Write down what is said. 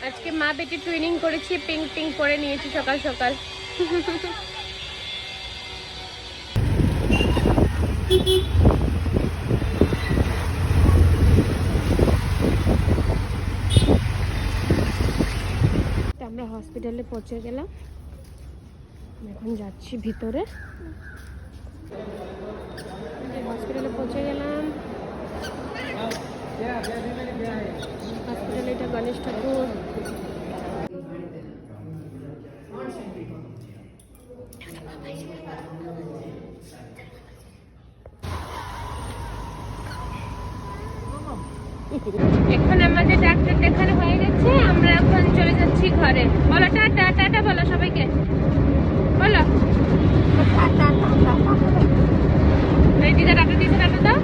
আজকে মা বেটি টুইনিং করেছি, পিঙ্ক পিঙ্ক করে নিয়েছি সকাল সকাল। আমরা হসপিটালে পৌঁছে গেলাম, এখন যাচ্ছি ভিতরে। হসপিটালে পৌঁছে গেলাম। হসপিটালে এটা গণেশ ঠাকুর। এখন আমাদের ডাক্তার দেখানো হয়ে গেছে, আমরা এখন চলে যাচ্ছি ঘরে। বলো টাটা, টাটা বলো সবাইকে, বলো। এই দিদা টাটা দিয়েছে, টাটা দাও।